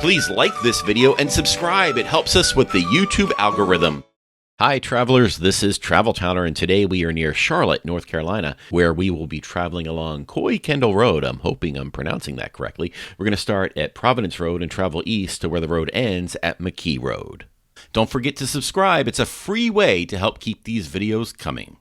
Please like this video and subscribe. It helps us with the YouTube algorithm. Hi travelers, this is Travel Towner, and today we are near Charlotte, North Carolina, where we will be traveling along Kuykendall Road. I'm hoping I'm pronouncing that correctly. We're going to start at Providence Road and travel east to where the road ends at McKee Road. Don't forget to subscribe. It's a free way to help keep these videos coming.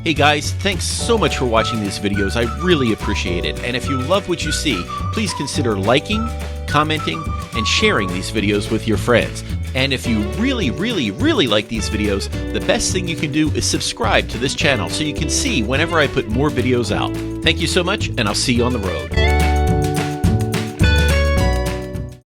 Hey guys, thanks so much for watching these videos. I really appreciate it. And if you love what you see, please consider liking, commenting, and sharing these videos with your friends. And if you really like these videos, the best thing you can do is subscribe to this channel so you can see whenever I put more videos out. Thank you so much, and I'll see you on the road.